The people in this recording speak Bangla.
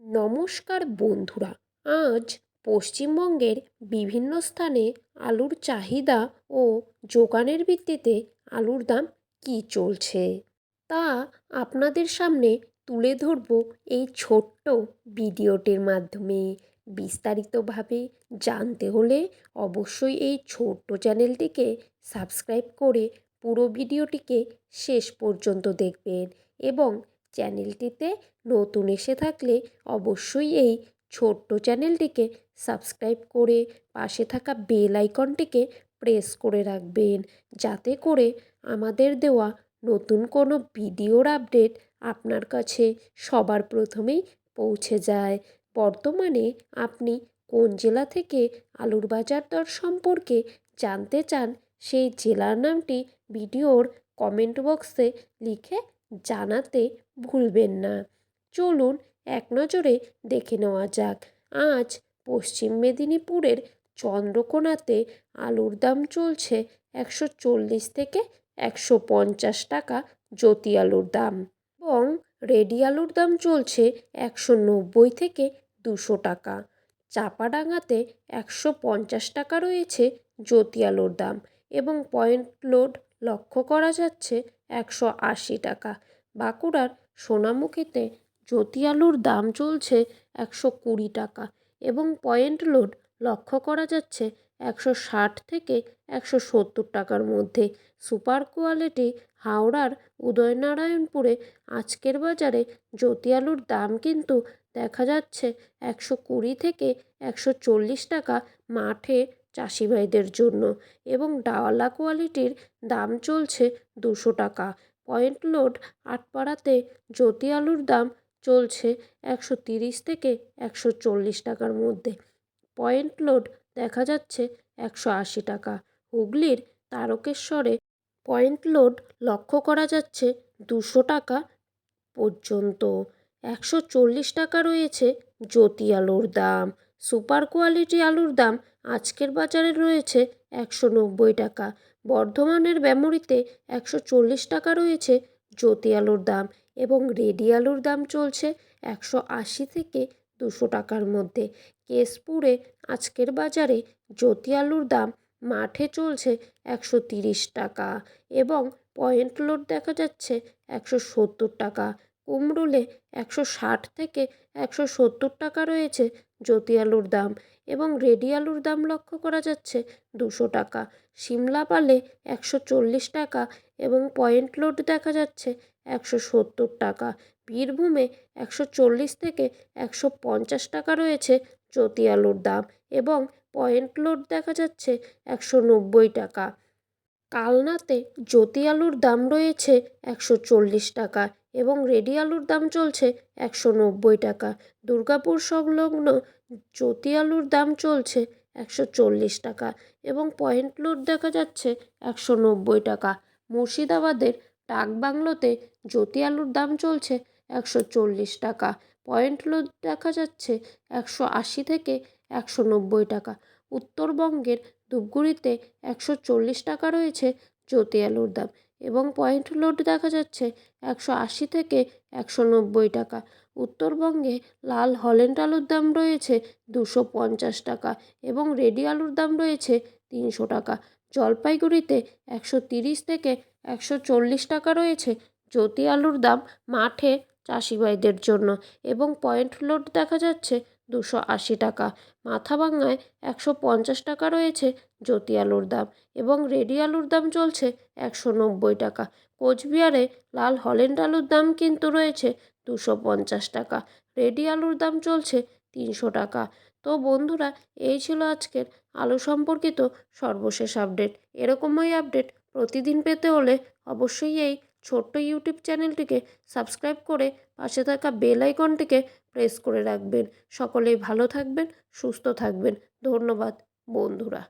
নমস্কার বন্ধুরা, আজ পশ্চিমবঙ্গের বিভিন্ন স্থানে আলুর চাহিদা ও যোগানের ভিত্তিতে আলুর দাম কী চলছে তা আপনাদের সামনে তুলে ধরব এই ছোট্ট ভিডিওটির মাধ্যমে। বিস্তারিতভাবে জানতে হলে অবশ্যই এই ছোট্ট চ্যানেলটিকে সাবস্ক্রাইব করে পুরো ভিডিওটিকে শেষ পর্যন্ত দেখবেন এবং চ্যানেলটিতে নতুন এসে থাকলে অবশ্যই এই ছোট্ট চ্যানেলটিকে সাবস্ক্রাইব করে পাশে থাকা বেল আইকনটিকে প্রেস করে রাখবেন, যাতে করে আমাদের দেওয়া নতুন কোনো ভিডিওর আপডেট আপনার কাছে সবার প্রথমেই পৌঁছে যায়। বর্তমানে আপনি কোন জেলা থেকে আলুর বাজার দর সম্পর্কে জানতে চান, সেই জেলার নামটি ভিডিওর কমেন্ট বক্সে লিখে জানাতে ভুলবেন না। চলুন এক নজরে দেখে নেওয়া যাক। আজ পশ্চিম মেদিনীপুরের চন্দ্রকোনাতে আলুর দাম চলছে 140 থেকে 150 টাকা জ্যোতি আলুর দাম, এবং রেডি আলুর দাম চলছে 190 থেকে 200 টাকা। চাপাডাঙ্গাতে 150 টাকা রয়েছে জ্যোতি আলুর দাম, এবং পয়েন্ট লোড লক্ষ্য করা যাচ্ছে 180 টাকা। বাঁকুড়ার সোনামুখীতে জ্যোতি আলুর দাম চলছে 120 টাকা, এবং পয়েন্ট লোড লক্ষ্য করা যাচ্ছে 160 থেকে 170 টাকার মধ্যে। সুপার কোয়ালিটি হাওড়ার উদয়নারায়ণপুরে আজকের বাজারে জ্যোতি আলুর দাম কিন্তু দেখা যাচ্ছে 120 থেকে 140 টাকা মাঠে চাষি ভাইদের জন্য, এবং ডাওয়ালা কোয়ালিটির দাম চলছে 200 টাকা। পয়েন্ট লোড আটপাড়াতে জ্যোতি আলুর দাম চলছে 130 থেকে 140 টাকার মধ্যে। পয়েন্ট লোড দেখা যাচ্ছে 180 টাকা। হুগলির তারকেশ্বরে পয়েন্ট লোড লক্ষ্য করা যাচ্ছে 200 টাকা পর্যন্ত। 140 টাকা রয়েছে জ্যোতি আলুর দাম। সুপার কোয়ালিটি আলুর দাম আজকের বাজারে রয়েছে 190 টাকা। বর্ধমানের ব্যামরিতে 140 টাকা রয়েছে জ্যোতি আলুর দাম, এবং রেডি আলুর দাম চলছে 180 থেকে 200 টাকার মধ্যে। কেশপুরে আজকের বাজারে জ্যোতি আলুর দাম মাঠে চলছে 130 টাকা, এবং পয়েন্ট লোড দেখা যাচ্ছে 170 টাকা। কুমরুলে 160 থেকে 170 টাকা রয়েছে জ্যোতি আলুর দাম, এবং রেডি আলুর দাম লক্ষ্য করা যাচ্ছে 200 টাকা। সিমলাপালে 140 টাকা, এবং পয়েন্ট লোড দেখা যাচ্ছে 170 টাকা। বীরভূমে 140 থেকে 150 টাকা রয়েছে জ্যোতি আলুর দাম, এবং পয়েন্ট লোড দেখা যাচ্ছে 190 টাকা। কালনাতে জ্যোতি আলুর দাম রয়েছে 140 টাকা, এবং রেডি আলুর দাম চলছে 190 টাকা। দুর্গাপুর সংলগ্ন জ্যোতি আলুর দাম চলছে 140 টাকা, এবং পয়েন্ট লোড দেখা যাচ্ছে 190 টাকা। মুর্শিদাবাদের ডাকবাংলোতে জ্যোতি আলুর দাম চলছে 140 টাকা, পয়েন্ট লোড দেখা যাচ্ছে 180 থেকে 190 টাকা। উত্তরবঙ্গের ধূপগুড়িতে 140 টাকা রয়েছে জ্যোতি আলুর দাম, এবং পয়েন্ট লোড দেখা যাচ্ছে 180 থেকে 190 টাকা। উত্তরবঙ্গে লাল হল্যান্ড আলুর দাম রয়েছে 250 টাকা, এবং রেডি আলুর দাম রয়েছে 300 টাকা। জলপাইগুড়িতে 130 থেকে 140 টাকা রয়েছে জ্যোতি আলুর দাম মাঠে চাষি ভাইদের জন্য, এবং পয়েন্ট লোড দেখা যাচ্ছে 280 টাকা। মাথাভাঙায় 150 টাকা রয়েছে জ্যোতি আলুর দাম, এবং রেডি আলুর দাম চলছে 190 টাকা। কোচবিহারে লাল হল্যান্ড আলুর দাম কিন্তু রয়েছে 250 টাকা, রেডি আলুর দাম চলছে 300 টাকা। তো বন্ধুরা, এই ছিল আজকের আলু সম্পর্কিত সর্বশেষ আপডেট। এরকমই আপডেট প্রতিদিন পেতে হলে অবশ্যই এই ছোট্ট ইউটিউব চ্যানেলটিকে সাবস্ক্রাইব করে পাশে থাকা বেল আইকনটিকে প্রেস করে রাখবেন। সকলেই ভালো থাকবেন, সুস্থ থাকবেন। ধন্যবাদ বন্ধুরা।